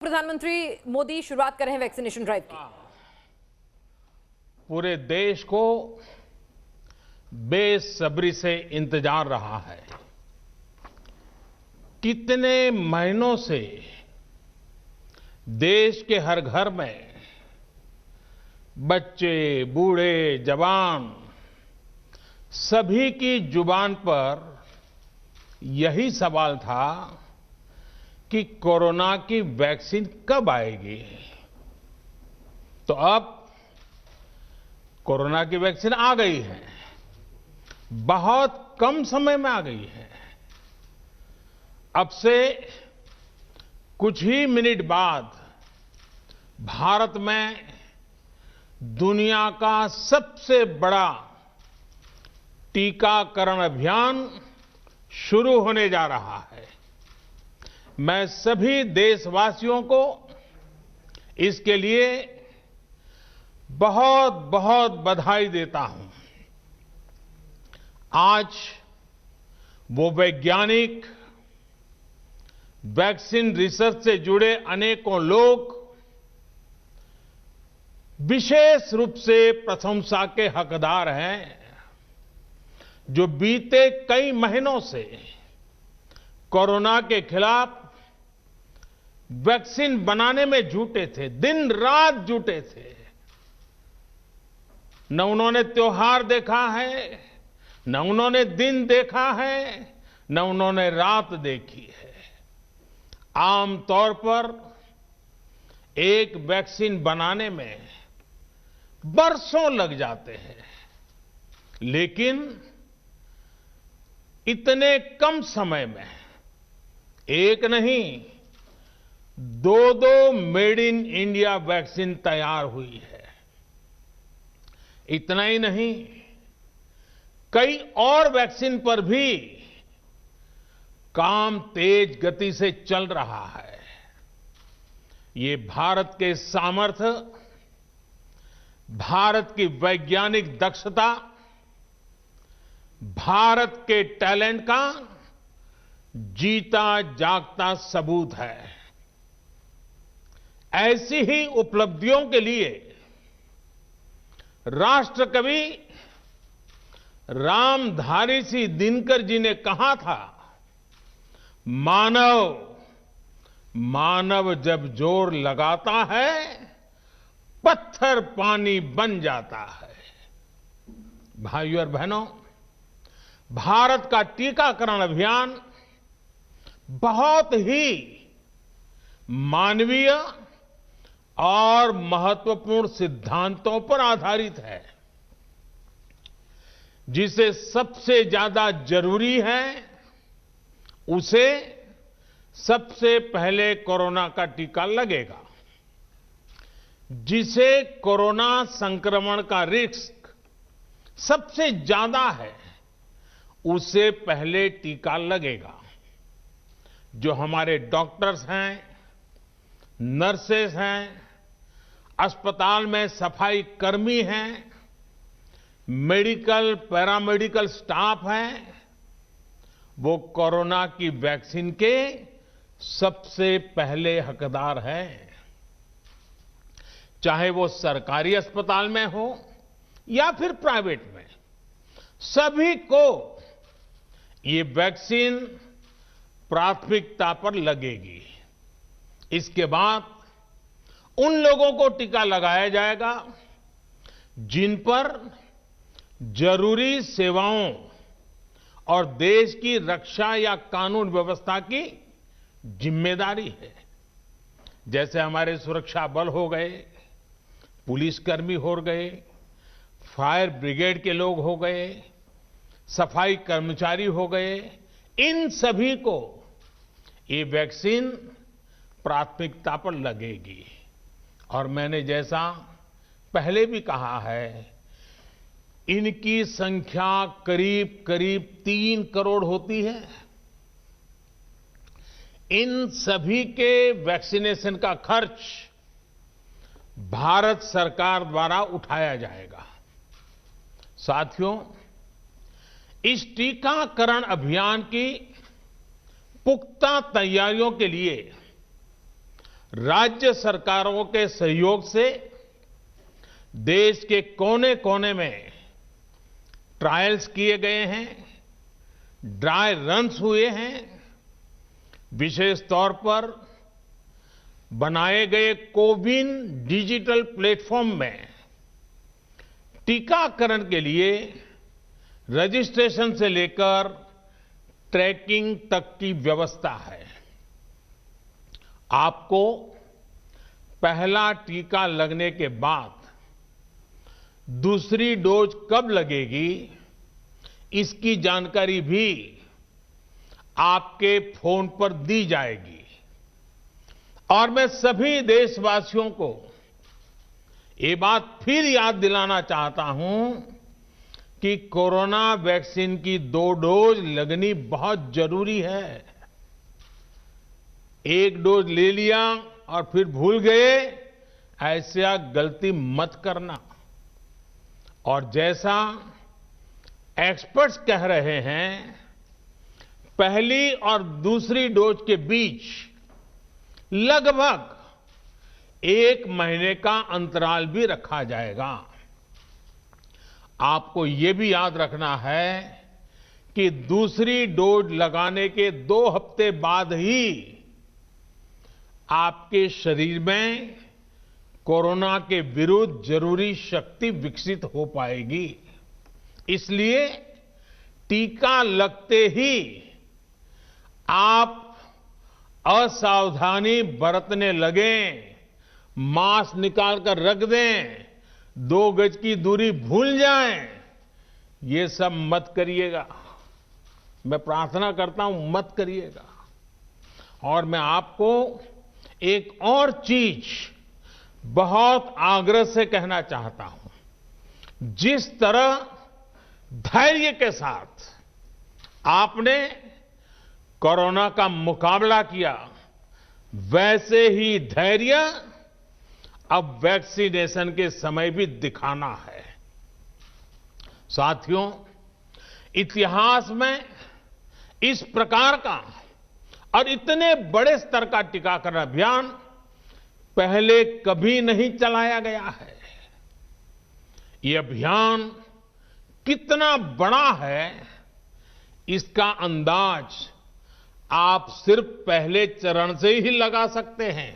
प्रधानमंत्री मोदी शुरुआत कर रहे हैं वैक्सीनेशन ड्राइव की। पूरे देश को बेसब्री से इंतजार रहा है। कितने महीनों से देश के हर घर में बच्चे, बूढ़े, जवान सभी की जुबान पर यही सवाल था कि कोरोना की वैक्सीन कब आएगी। तो अब कोरोना की वैक्सीन आ गई है, बहुत कम समय में आ गई है। अब से कुछ ही मिनट बाद भारत में दुनिया का सबसे बड़ा टीकाकरण अभियान शुरू होने जा रहा है। मैं सभी देशवासियों को इसके लिए बहुत बहुत बधाई देता हूं। आज वो वैज्ञानिक, वैक्सीन रिसर्च से जुड़े अनेकों लोग विशेष रूप से प्रशंसा के हकदार हैं, जो बीते कई महीनों से कोरोना के खिलाफ वैक्सीन बनाने में जुटे थे, दिन रात जुटे थे। न उन्होंने त्योहार देखा है, न उन्होंने दिन देखा है, न उन्होंने रात देखी है। आमतौर पर एक वैक्सीन बनाने में बरसों लग जाते हैं, लेकिन इतने कम समय में एक नहीं, दो मेड इन इंडिया वैक्सीन तैयार हुई है। इतना ही नहीं, कई और वैक्सीन पर भी काम तेज गति से चल रहा है। ये भारत के सामर्थ्य, भारत की वैज्ञानिक दक्षता, भारत के टैलेंट का जीता जागता सबूत है। ऐसी ही उपलब्धियों के लिए राष्ट्रकवि रामधारी सिंह दिनकर जी ने कहा था, मानव जब जोर लगाता है, पत्थर पानी बन जाता है। भाइयों और बहनों, भारत का टीकाकरण अभियान बहुत ही मानवीय और महत्वपूर्ण सिद्धांतों पर आधारित है। जिसे सबसे ज्यादा जरूरी है, उसे सबसे पहले कोरोना का टीका लगेगा। जिसे कोरोना संक्रमण का रिस्क सबसे ज्यादा है, उसे पहले टीका लगेगा। जो हमारे डॉक्टर्स हैं, नर्सेस हैं, अस्पताल में सफाई कर्मी हैं, मेडिकल, पैरामेडिकल स्टाफ हैं, वो कोरोना की वैक्सीन के सबसे पहले हकदार हैं। चाहे वो सरकारी अस्पताल में हो या फिर प्राइवेट में, सभी को ये वैक्सीन प्राथमिकता पर लगेगी। इसके बाद उन लोगों को टीका लगाया जाएगा जिन पर जरूरी सेवाओं और देश की रक्षा या कानून व्यवस्था की जिम्मेदारी है। जैसे हमारे सुरक्षा बल हो गए, पुलिसकर्मी हो गए, फायर ब्रिगेड के लोग हो गए, सफाई कर्मचारी हो गए, इन सभी को ये वैक्सीन प्राथमिकता पर लगेगी। और मैंने जैसा पहले भी कहा है, इनकी संख्या करीब करीब 3 करोड़ होती है। इन सभी के वैक्सीनेशन का खर्च भारत सरकार द्वारा उठाया जाएगा। साथियों, इस टीकाकरण अभियान की पुख्ता तैयारियों के लिए राज्य सरकारों के सहयोग से देश के कोने कोने में ट्रायल्स किए गए हैं, ड्राई रन्स हुए हैं। विशेष तौर पर बनाए गए कोविन डिजिटल प्लेटफॉर्म में टीकाकरण के लिए रजिस्ट्रेशन से लेकर ट्रैकिंग तक की व्यवस्था है। आपको पहला टीका लगने के बाद दूसरी डोज कब लगेगी, इसकी जानकारी भी आपके फोन पर दी जाएगी। और मैं सभी देशवासियों को ये बात फिर याद दिलाना चाहता हूं कि कोरोना वैक्सीन की 2 डोज लगनी बहुत जरूरी है। एक डोज ले लिया और फिर भूल गए, ऐसा गलती मत करना। और जैसा एक्सपर्ट्स कह रहे हैं, पहली और दूसरी डोज के बीच लगभग 1 महीने का अंतराल भी रखा जाएगा। आपको ये भी याद रखना है कि दूसरी डोज लगाने के 2 हफ्ते बाद ही आपके शरीर में कोरोना के विरुद्ध जरूरी शक्ति विकसित हो पाएगी। इसलिए टीका लगते ही आप असावधानी बरतने लगें, मास्क निकाल कर रख दें, 2 गज की दूरी भूल जाएं, ये सब मत करिएगा। मैं प्रार्थना करता हूं, मत करिएगा। और मैं आपको एक और चीज बहुत आग्रह से कहना चाहता हूं। जिस तरह धैर्य के साथ आपने कोरोना का मुकाबला किया, वैसे ही धैर्य अब वैक्सीनेशन के समय भी दिखाना है। साथियों, इतिहास में इस प्रकार का और इतने बड़े स्तर का टीकाकरण अभियान पहले कभी नहीं चलाया गया है। ये अभियान कितना बड़ा है, इसका अंदाज आप सिर्फ पहले चरण से ही लगा सकते हैं।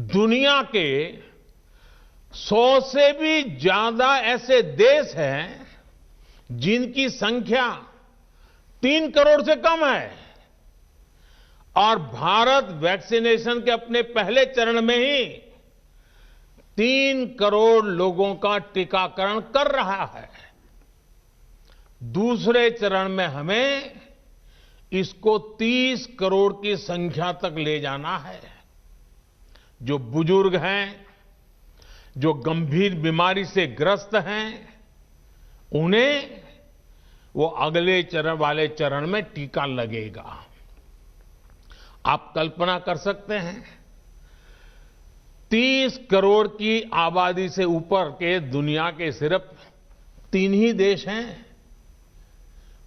दुनिया के 100 से भी ज्यादा ऐसे देश हैं जिनकी संख्या 3 करोड़ से कम है, और भारत वैक्सीनेशन के अपने पहले चरण में ही 3 करोड़ लोगों का टीकाकरण कर रहा है। दूसरे चरण में हमें इसको 30 करोड़ की संख्या तक ले जाना है। जो बुजुर्ग हैं, जो गंभीर बीमारी से ग्रस्त हैं, उन्हें वो अगले वाले चरण में टीका लगेगा। आप कल्पना कर सकते हैं, 30 करोड़ की आबादी से ऊपर के दुनिया के सिर्फ 3 ही देश हैं,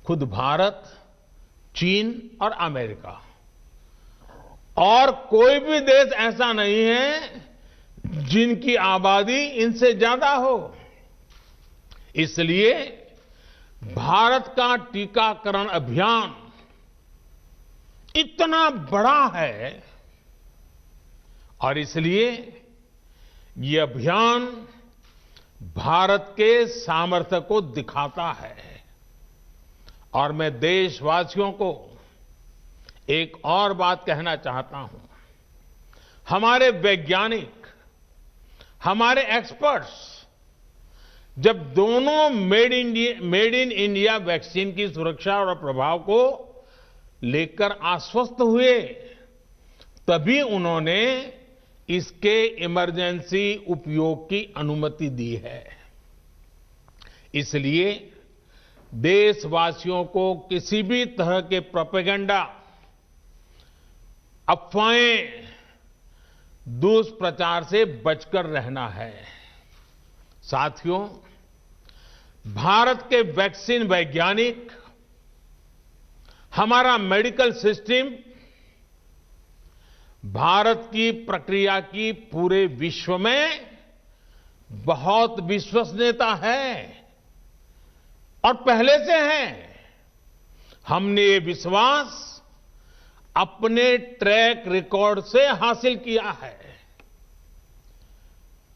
खुद भारत, चीन और अमेरिका। और कोई भी देश ऐसा नहीं है जिनकी आबादी इनसे ज्यादा हो। इसलिए भारत का टीकाकरण अभियान इतना बड़ा है, और इसलिए ये अभियान भारत के सामर्थ्य को दिखाता है। और मैं देशवासियों को एक और बात कहना चाहता हूं। हमारे वैज्ञानिक, हमारे एक्सपर्ट्स जब दोनों मेड इन इंडिया वैक्सीन की सुरक्षा और प्रभाव को लेकर आश्वस्त हुए, तभी उन्होंने इसके इमरजेंसी उपयोग की अनुमति दी है। इसलिए देशवासियों को किसी भी तरह के प्रोपेगेंडा, अफवाहें, दुष्प्रचार से बचकर रहना है। साथियों, भारत के वैक्सीन वैज्ञानिक, हमारा मेडिकल सिस्टम भारत की प्रक्रिया की पूरे विश्व में बहुत विश्वसनीयता है और पहले से है। हमने ये विश्वास अपने ट्रैक रिकॉर्ड से हासिल किया है।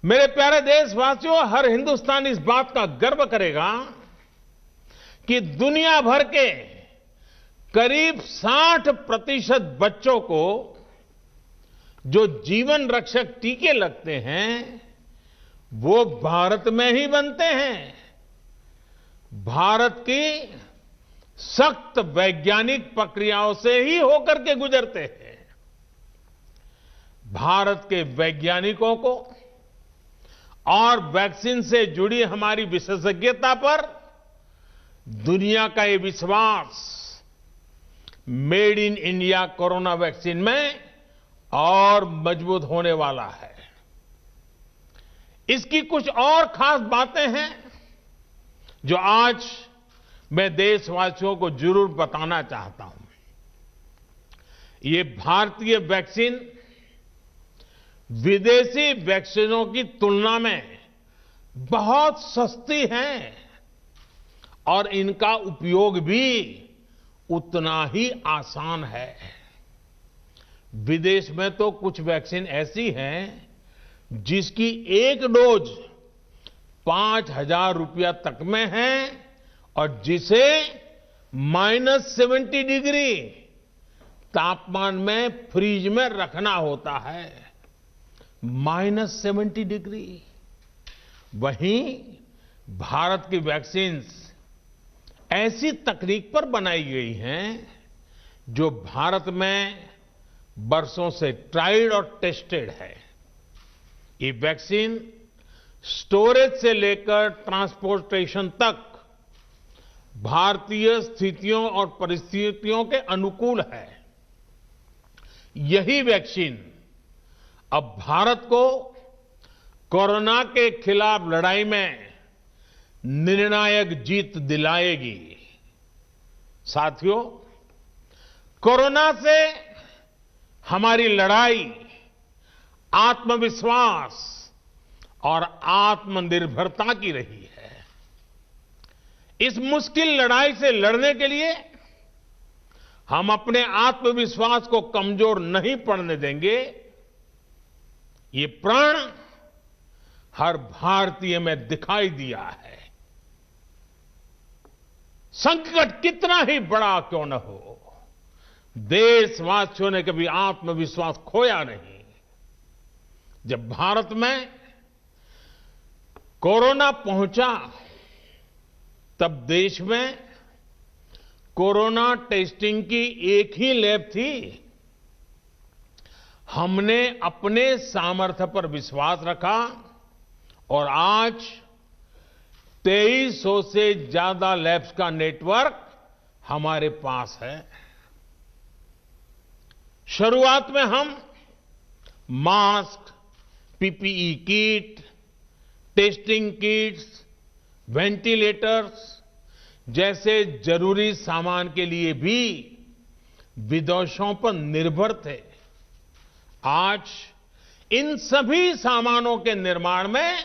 मेरे प्यारे देशवासियों, हर हिंदुस्तानी इस बात का गर्व करेगा कि दुनिया भर के करीब 60% बच्चों को जो जीवन रक्षक टीके लगते हैं वो भारत में ही बनते हैं। भारत की सख्त वैज्ञानिक प्रक्रियाओं से ही होकर के गुजरते हैं। भारत के वैज्ञानिकों को और वैक्सीन से जुड़ी हमारी विशेषज्ञता पर दुनिया का ये विश्वास made in India corona vaccine में और मजबूत होने वाला है। इसकी कुछ और खास बातें हैं जो आज मैं देशवासियों को जरूर बताना चाहता हूं। ये भारतीय वैक्सीन विदेशी वैक्सीनों की तुलना में बहुत सस्ती हैं और इनका उपयोग भी उतना ही आसान है। विदेश में तो कुछ वैक्सीन ऐसी हैं जिसकी एक डोज 5,000 रुपया तक में है और जिसे -70 डिग्री तापमान में फ्रीज में रखना होता है। -70 डिग्री। वहीं भारत की वैक्सीन्स ऐसी तकनीक पर बनाई गई हैं जो भारत में बरसों से ट्राइड और टेस्टेड है। ये वैक्सीन स्टोरेज से लेकर ट्रांसपोर्टेशन तक भारतीय स्थितियों और परिस्थितियों के अनुकूल है। यही वैक्सीन अब भारत को कोरोना के खिलाफ लड़ाई में निर्णायक जीत दिलाएगी। साथियों, कोरोना से हमारी लड़ाई आत्मविश्वास और आत्मनिर्भरता की रही है। इस मुश्किल लड़ाई से लड़ने के लिए हम अपने आत्मविश्वास को कमजोर नहीं पड़ने देंगे। ये प्रण हर भारतीय में दिखाई दिया है। संकट कितना ही बड़ा क्यों न हो, देशवासियों ने कभी आत्मविश्वास खोया नहीं। जब भारत में कोरोना पहुंचा तब देश में कोरोना टेस्टिंग की एक ही लैब थी। हमने अपने सामर्थ्य पर विश्वास रखा और आज 2300 से ज्यादा लैब्स का नेटवर्क हमारे पास है। शुरुआत में हम mask, PPE kit, testing kits, ventilators जैसे जरूरी सामान के लिए भी विदेशों पर निर्भर थे। आज इन सभी सामानों के निर्माण में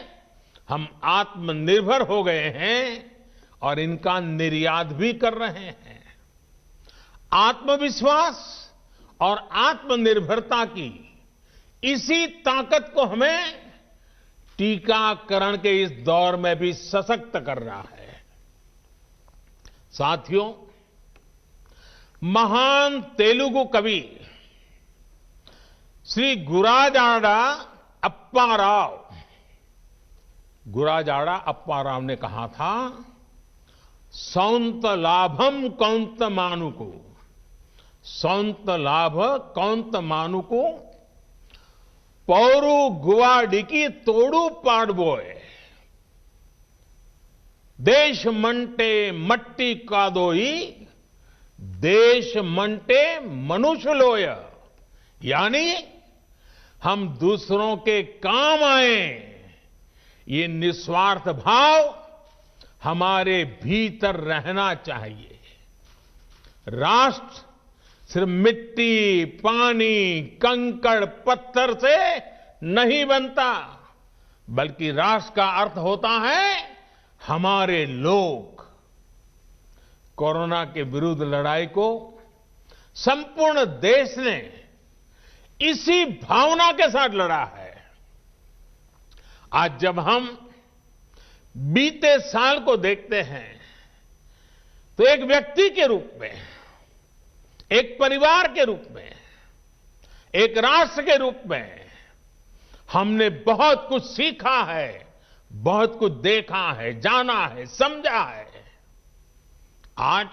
हम आत्मनिर्भर हो गए हैं और इनका निर्यात भी कर रहे हैं। आत्मविश्वास और आत्मनिर्भरता की इसी ताकत को हमें टीकाकरण के इस दौर में भी सशक्त कर रहा है। साथियों, महान तेलुगु कवि श्री गुराजाड़ा अप्पा राव ने कहा था, सौंत लाभम कौंत मानुको, सौंत लाभ कौंत मानुको, पौरु गुवाडिकी तोड़ू पाड़बोए, देश मंटे मट्टी कादोई, देश मंटे मनुष्य लोय। यानी हम दूसरों के काम आए, ये निस्वार्थ भाव हमारे भीतर रहना चाहिए। राष्ट्र सिर्फ मिट्टी, पानी, कंकड़, पत्थर से नहीं बनता, बल्कि राष्ट्र का अर्थ होता है हमारे लोग। कोरोना के विरुद्ध लड़ाई को संपूर्ण देश ने इसी भावना के साथ लड़ा है। आज जब हम बीते साल को देखते हैं तो एक व्यक्ति के रूप में, एक परिवार के रूप में, एक राष्ट्र के रूप में हमने बहुत कुछ सीखा है, बहुत कुछ देखा है, जाना है, समझा है। आज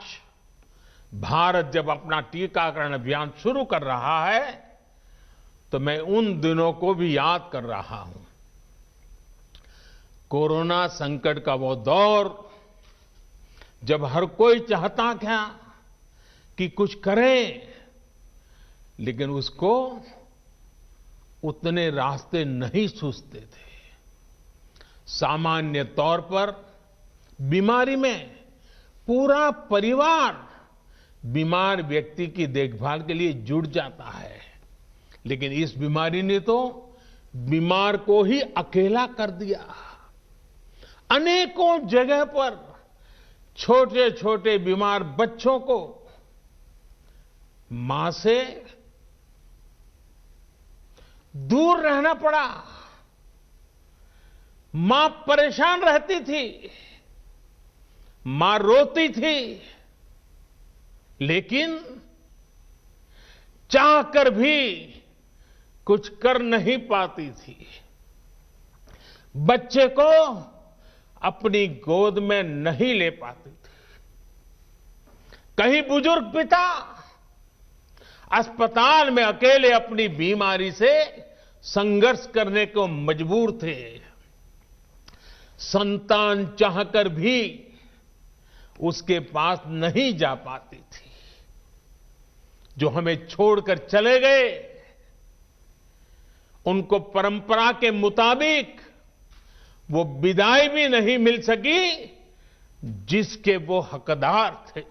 भारत जब अपना टीकाकरण अभियान शुरू कर रहा है तो मैं उन दिनों को भी याद कर रहा हूं। कोरोना संकट का वो दौर जब हर कोई चाहता था कि कुछ करें, लेकिन उसको उतने रास्ते नहीं सूझते थे। सामान्य तौर पर बीमारी में पूरा परिवार बीमार व्यक्ति की देखभाल के लिए जुट जाता है, लेकिन इस बीमारी ने तो बीमार को ही अकेला कर दिया। अनेकों जगह पर छोटे छोटे बीमार बच्चों को मां से दूर रहना पड़ा। मां परेशान रहती थी, मां रोती थी, लेकिन चाहकर भी कुछ कर नहीं पाती थी। बच्चे को अपनी गोद में नहीं ले पाती थी। कहीं बुजुर्ग पिता अस्पताल में अकेले अपनी बीमारी से संघर्ष करने को मजबूर थे। संतान चाहकर भी उसके पास नहीं जा पाती थी। जो हमें छोड़कर चले गए, उनको परंपरा के मुताबिक वो विदाई भी नहीं मिल सकी जिसके वो हकदार थे।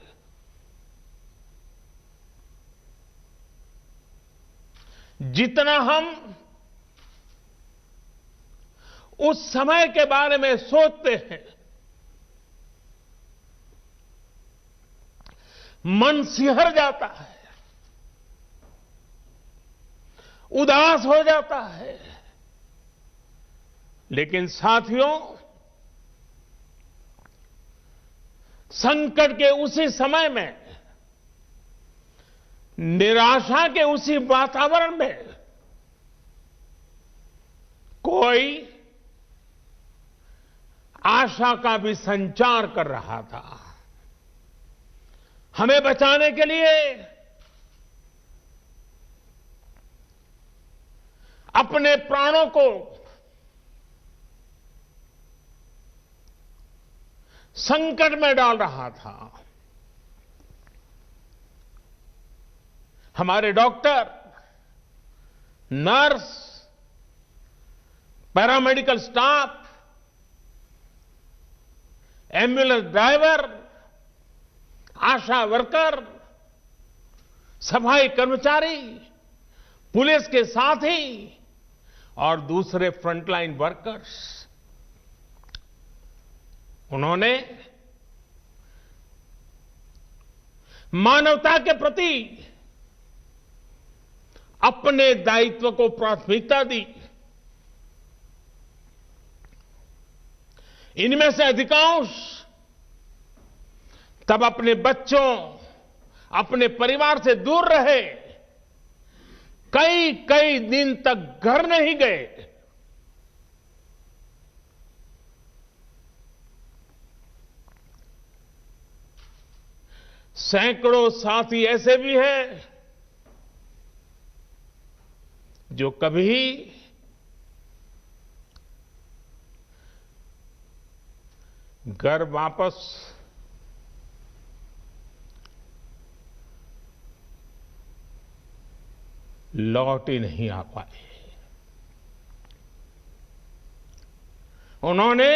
जितना हम उस समय के बारे में सोचते हैं, मन सिहर जाता है, उदास हो जाता है। लेकिन साथियों, संकट के उसी समय में, निराशा के उसी वातावरण में कोई आशा का भी संचार कर रहा था। हमें बचाने के लिए अपने प्राणों को संकट में डाल रहा था। हमारे doctor, nurse, paramedical staff, ambulance driver, ASHA worker, सफाई कर्मचारी, पुलिस के साथी और दूसरे फ्रंटलाइन वर्कर्स, उन्होंने मानवता के प्रति अपने दायित्व को प्राथमिकता दी। इनमें से अधिकांश तब अपने बच्चों, अपने परिवार से दूर रहे, कई कई दिन तक घर नहीं गए। सैकड़ों साथी ऐसे भी हैं जो कभी घर वापस लौट ही नहीं आ पाए। उन्होंने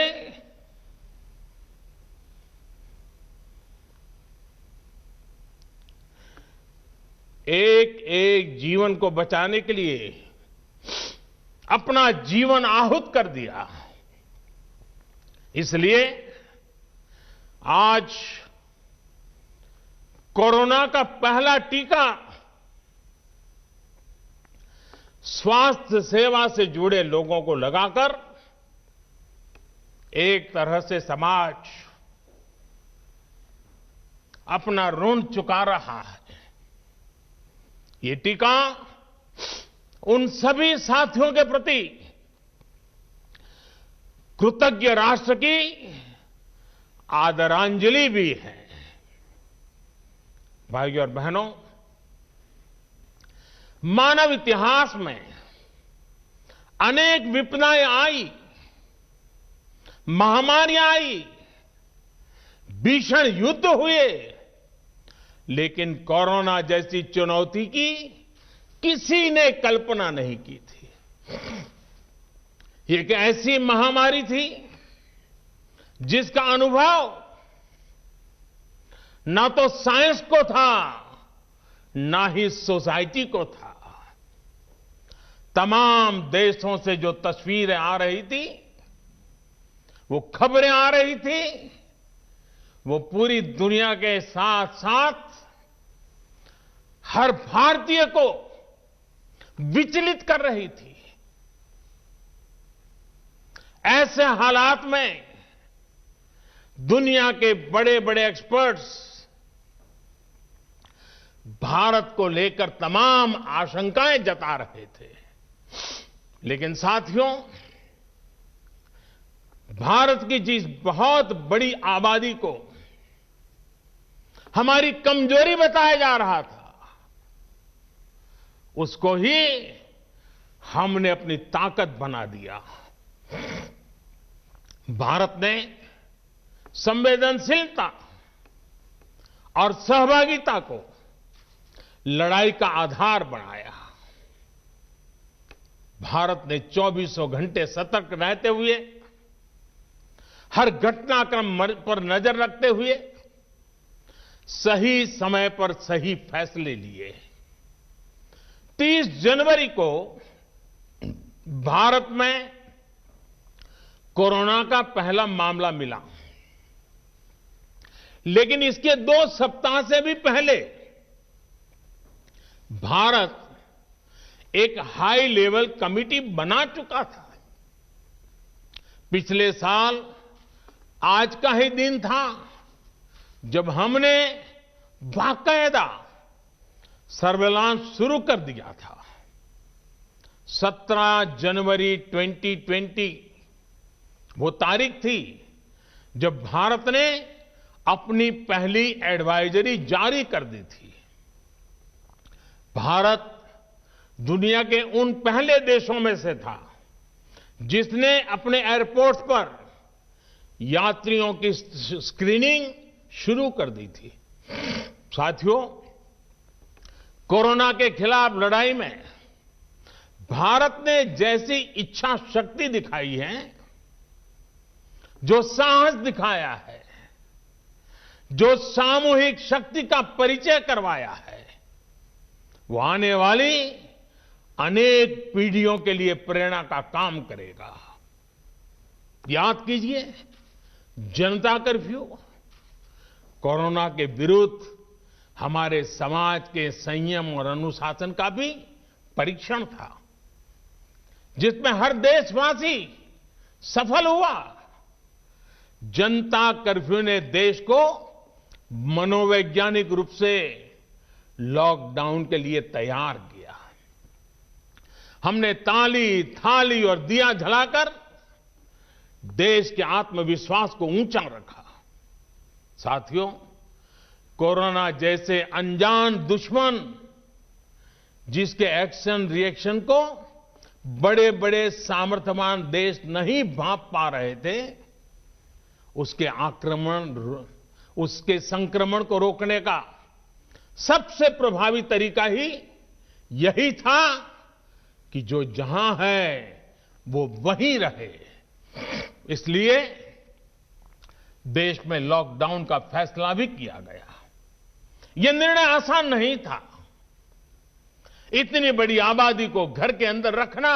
एक एक जीवन को बचाने के लिए अपना जीवन आहुत कर दिया। इसलिए आज कोरोना का पहला टीका स्वास्थ्य सेवा से जुड़े लोगों को लगाकर एक तरह से समाज अपना ऋण चुका रहा है। ये टीका उन सभी साथियों के प्रति कृतज्ञ राष्ट्र की आदरांजलि भी है। भाइयों और बहनों, मानव इतिहास में अनेक विपदाएं आई, महामारियां आई, भीषण युद्ध हुए, लेकिन कोरोना जैसी चुनौती की किसी ने कल्पना नहीं की थी। ये एक ऐसी महामारी थी जिसका अनुभव ना तो साइंस को था, ना ही सोसाइटी को था। तमाम देशों से जो तस्वीरें आ रही थी, वो खबरें आ रही थी, वो पूरी दुनिया के साथ साथ हर भारतीय को विचलित कर रही थी। ऐसे हालात में दुनिया के बड़े बड़े एक्सपर्ट्स भारत को लेकर तमाम आशंकाएं जता रहे थे, लेकिन साथियों, भारत की जिस बहुत बड़ी आबादी को हमारी कमजोरी बताया जा रहा था, उसको ही हमने अपनी ताकत बना दिया। भारत ने संवेदनशीलता और सहभागिता को लड़ाई का आधार बनाया। भारत ने 24 घंटे सतर्क रहते हुए, हर घटनाक्रम पर नजर रखते हुए सही समय पर सही फैसले लिए। 30 जनवरी को भारत में कोरोना का पहला मामला मिला, लेकिन इसके 2 सप्ताह से भी पहले भारत एक हाई लेवल कमिटी बना चुका था। पिछले साल आज का ही दिन था जब हमने बाकायदा सर्वेलांस शुरू कर दिया था। 17 जनवरी 2020 वो तारीख थी जब भारत ने अपनी पहली एडवाइजरी जारी कर दी थी। भारत दुनिया के उन पहले देशों में से था जिसने अपने एयरपोर्ट्स पर यात्रियों की स्क्रीनिंग शुरू कर दी थी। साथियों, कोरोना के खिलाफ लड़ाई में भारत ने जैसी इच्छा शक्ति दिखाई है, जो साहस दिखाया है, जो सामूहिक शक्ति का परिचय करवाया है, वो आने वाली अनेक पीढ़ियों के लिए प्रेरणा का काम करेगा। याद कीजिए, जनता कर्फ्यू कोरोना के विरुद्ध हमारे समाज के संयम और अनुशासन का भी परीक्षण था, जिसमें हर देशवासी सफल हुआ। जनता कर्फ्यू ने देश को मनोवैज्ञानिक रूप से लॉकडाउन के लिए तैयार किया। हमने ताली, थाली और दिया जलाकर देश के आत्मविश्वास को ऊंचा रखा। साथियों, कोरोना जैसे अनजान दुश्मन जिसके एक्शन रिएक्शन को बड़े बड़े सामर्थ्यवान देश नहीं भांप पा रहे थे, उसके संक्रमण को रोकने का सबसे प्रभावी तरीका ही यही था कि जो जहां है वो वहीं रहे। इसलिए देश में लॉकडाउन का फैसला भी किया गया। यह निर्णय आसान नहीं था, इतनी बड़ी आबादी को घर के अंदर रखना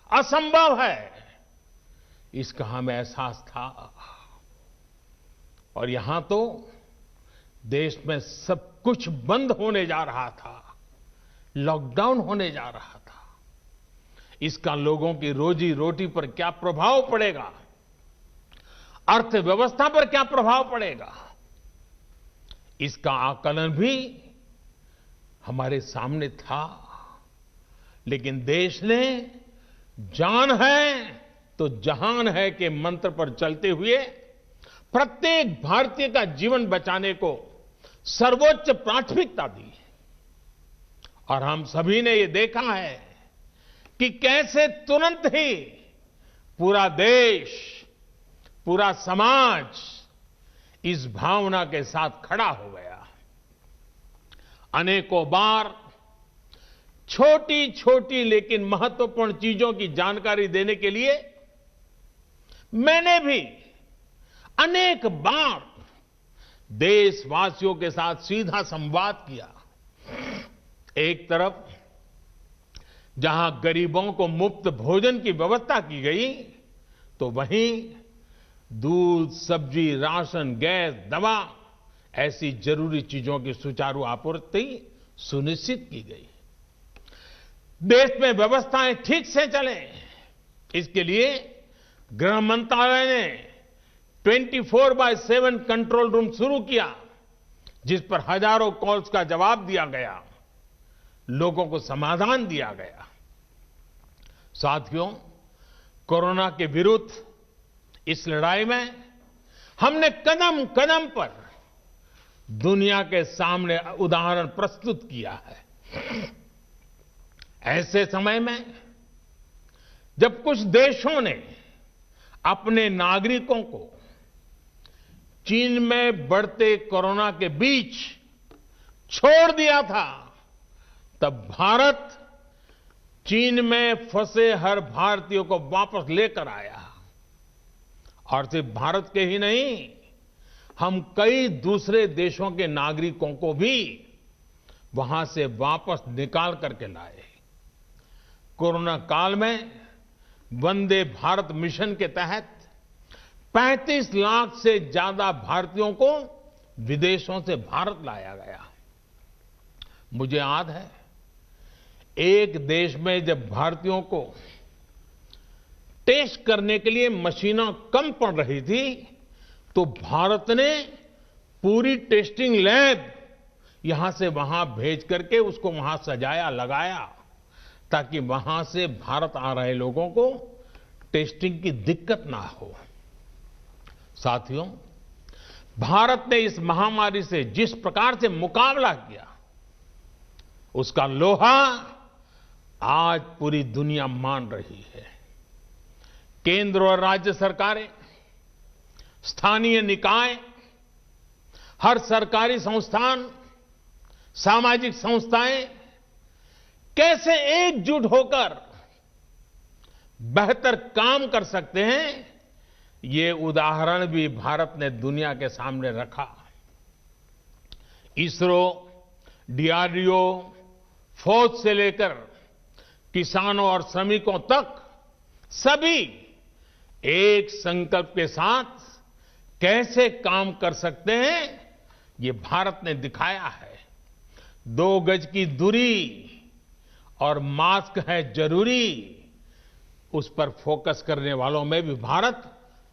असंभव है, इसका हमें एहसास था। और यहां तो देश में सब कुछ बंद होने जा रहा था, लॉकडाउन होने जा रहा था। इसका लोगों की रोजी रोटी पर क्या प्रभाव पड़ेगा, अर्थव्यवस्था पर क्या प्रभाव पड़ेगा, इसका आकलन भी हमारे सामने था। लेकिन देश ने जान है तो जहान है के मंत्र पर चलते हुए प्रत्येक भारतीय का जीवन बचाने को सर्वोच्च प्राथमिकता दी। और हम सभी ने ये देखा है कि कैसे तुरंत ही पूरा देश, पूरा समाज इस भावना के साथ खड़ा हो गया। अनेकों बार छोटी छोटी लेकिन महत्वपूर्ण चीजों की जानकारी देने के लिए मैंने भी अनेक बार देशवासियों के साथ सीधा संवाद किया। एक तरफ जहां गरीबों को मुफ्त भोजन की व्यवस्था की गई, तो वहीं दूध, सब्जी, राशन, गैस, दवा ऐसी जरूरी चीजों की सुचारू आपूर्ति सुनिश्चित की गई। देश में व्यवस्थाएं ठीक से चलें, इसके लिए गृह मंत्रालय ने 24/7 कंट्रोल रूम शुरू किया, जिस पर हजारों कॉल्स का जवाब दिया गया, लोगों को समाधान दिया गया। साथियों, कोरोना के विरुद्ध इस लड़ाई में हमने कदम कदम पर दुनिया के सामने उदाहरण प्रस्तुत किया है। ऐसे समय में जब कुछ देशों ने अपने नागरिकों को चीन में बढ़ते कोरोना के बीच छोड़ दिया था, तब भारत चीन में फंसे हर भारतीय को वापस लेकर आया। और सिर्फ भारत के ही नहीं, हम कई दूसरे देशों के नागरिकों को भी वहां से वापस निकाल करके लाए। कोरोना काल में वंदे भारत मिशन के तहत 35 लाख से ज्यादा भारतीयों को विदेशों से भारत लाया गया। मुझे याद है, एक देश में जब भारतीयों को टेस्ट करने के लिए मशीनें कम पड़ रही थी, तो भारत ने पूरी टेस्टिंग लैब यहां से वहां भेज करके उसको वहां सजाया, लगाया, ताकि वहां से भारत आ रहे लोगों को टेस्टिंग की दिक्कत ना हो। साथियों, भारत ने इस महामारी से जिस प्रकार से मुकाबला किया, उसका लोहा आज पूरी दुनिया मान रही है। केंद्र और राज्य सरकारें, स्थानीय निकाय, हर सरकारी संस्थान, सामाजिक संस्थाएं कैसे एकजुट होकर बेहतर काम कर सकते हैं, ये उदाहरण भी भारत ने दुनिया के सामने रखा। इसरो, डीआरडीओ, फौज से लेकर किसानों और श्रमिकों तक सभी एक संकल्प के साथ कैसे काम कर सकते हैं, ये भारत ने दिखाया है। 2 गज की दूरी और मास्क है जरूरी, उस पर फोकस करने वालों में भी भारत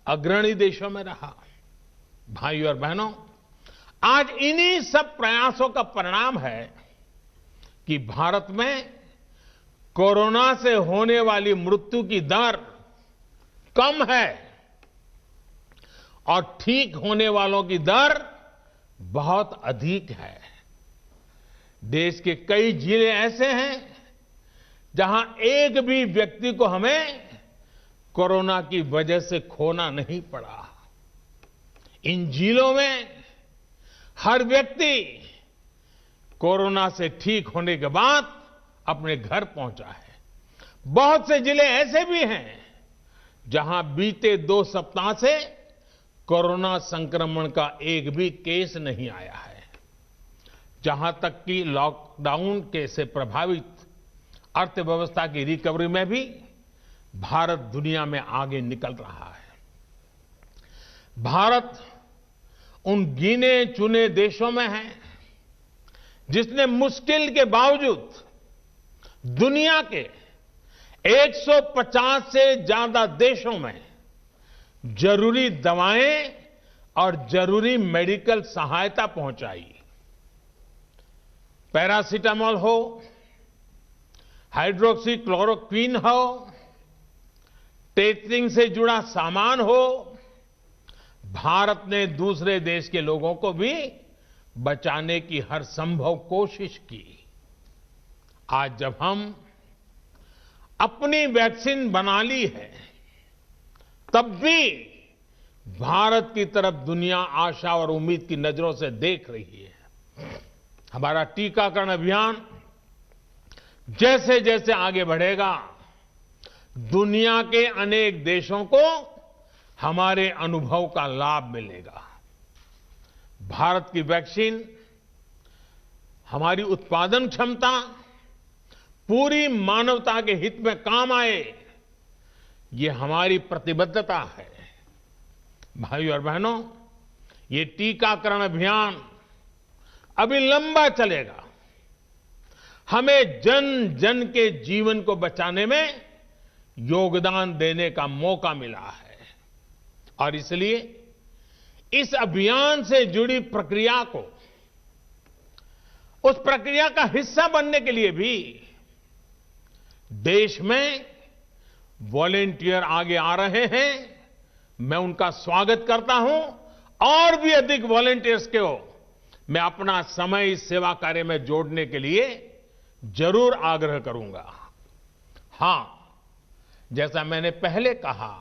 अग्रणी देशों में रहा। भाइयों और बहनों, आज इन्हीं सब प्रयासों का परिणाम है कि भारत में कोरोना से होने वाली मृत्यु की दर कम है और ठीक होने वालों की दर बहुत अधिक है। देश के कई जिले ऐसे हैं जहां एक भी व्यक्ति को हमें कोरोना की वजह से खोना नहीं पड़ा। इन जिलों में हर व्यक्ति कोरोना से ठीक होने के बाद अपने घर पहुंचा है। बहुत से जिले ऐसे भी हैं जहां बीते 2 सप्ताह से कोरोना संक्रमण का एक भी केस नहीं आया है। जहां तक कि लॉकडाउन के से प्रभावित अर्थव्यवस्था की रिकवरी में भी भारत दुनिया में आगे निकल रहा है। भारत उन गिने चुने देशों में है जिसने मुश्किल के बावजूद दुनिया के 150 से ज्यादा देशों में जरूरी दवाएं और जरूरी मेडिकल सहायता पहुंचाई। पैरासीटामोल हो, हाइड्रोक्सी क्लोरोक्वीन हो, टेस्टिंग से जुड़ा सामान हो, भारत ने दूसरे देश के लोगों को भी बचाने की हर संभव कोशिश की। आज जब हम अपनी वैक्सीन बना ली है, तब भी भारत की तरफ दुनिया आशा और उम्मीद की नजरों से देख रही है। हमारा टीकाकरण अभियान जैसे जैसे आगे बढ़ेगा, दुनिया के अनेक देशों को हमारे अनुभव का लाभ मिलेगा। भारत की वैक्सीन, हमारी उत्पादन क्षमता पूरी मानवता के हित में काम आए, ये हमारी प्रतिबद्धता है। भाइयों और बहनों, ये टीकाकरण अभियान अभी लंबा चलेगा। हमें जन जन के जीवन को बचाने में योगदान देने का मौका मिला है और इसलिए इस अभियान से जुड़ी प्रक्रिया को, उस प्रक्रिया का हिस्सा बनने के लिए भी देश में वॉलेंटियर आगे आ रहे हैं। मैं उनका स्वागत करता हूं और भी अधिक वॉलेंटियर्स को मैं अपना समय इस सेवा कार्य में जोड़ने के लिए जरूर आग्रह करूंगा। हां, जैसा मैंने पहले कहा,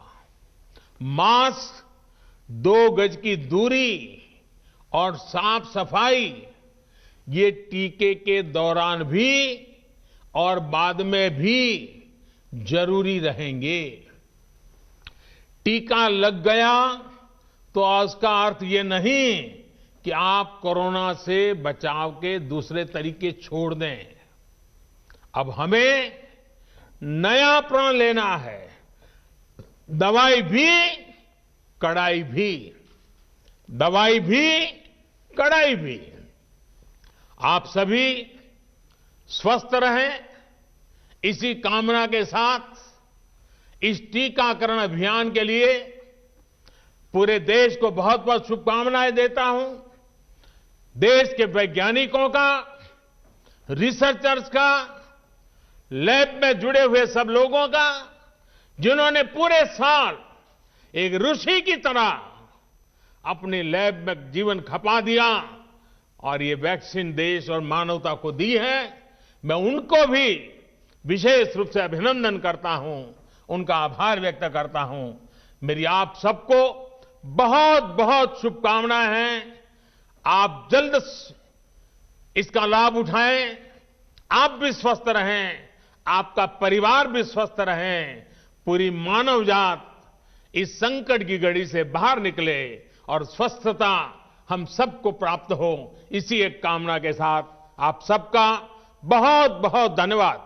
मास्क, 2 गज की दूरी और साफ सफाई ये टीके के दौरान भी और बाद में भी जरूरी रहेंगे। टीका लग गया तो उसका अर्थ ये नहीं कि आप कोरोना से बचाव के दूसरे तरीके छोड़ दें। अब हमें नया प्रण लेना है। दवाई भी, कड़ाई भी। दवाई भी, कड़ाई भी। आप सभी स्वस्थ रहें, इसी कामना के साथ इस टीकाकरण अभियान के लिए पूरे देश को बहुत बहुत शुभकामनाएं देता हूं। देश के वैज्ञानिकों का, रिसर्चर्स का, लैब में जुड़े हुए सब लोगों का, जिन्होंने पूरे साल एक ऋषि की तरह अपनी लैब में जीवन खपा दिया और ये वैक्सीन देश और मानवता को दी है। मैं उनको भी विशेष रूप से अभिनंदन करता हूं, उनका आभार व्यक्त करता हूं। मेरी आप सबको बहुत बहुत शुभकामनाएं हैं। आप जल्द इसका लाभ उठाएं, आप भी स्वस्थ रहें, आपका परिवार भी स्वस्थ रहें, पूरी मानव जात इस संकट की घड़ी से बाहर निकले और स्वस्थता हम सबको प्राप्त हो। इसी एक कामना के साथ आप सबका बहुत बहुत धन्यवाद।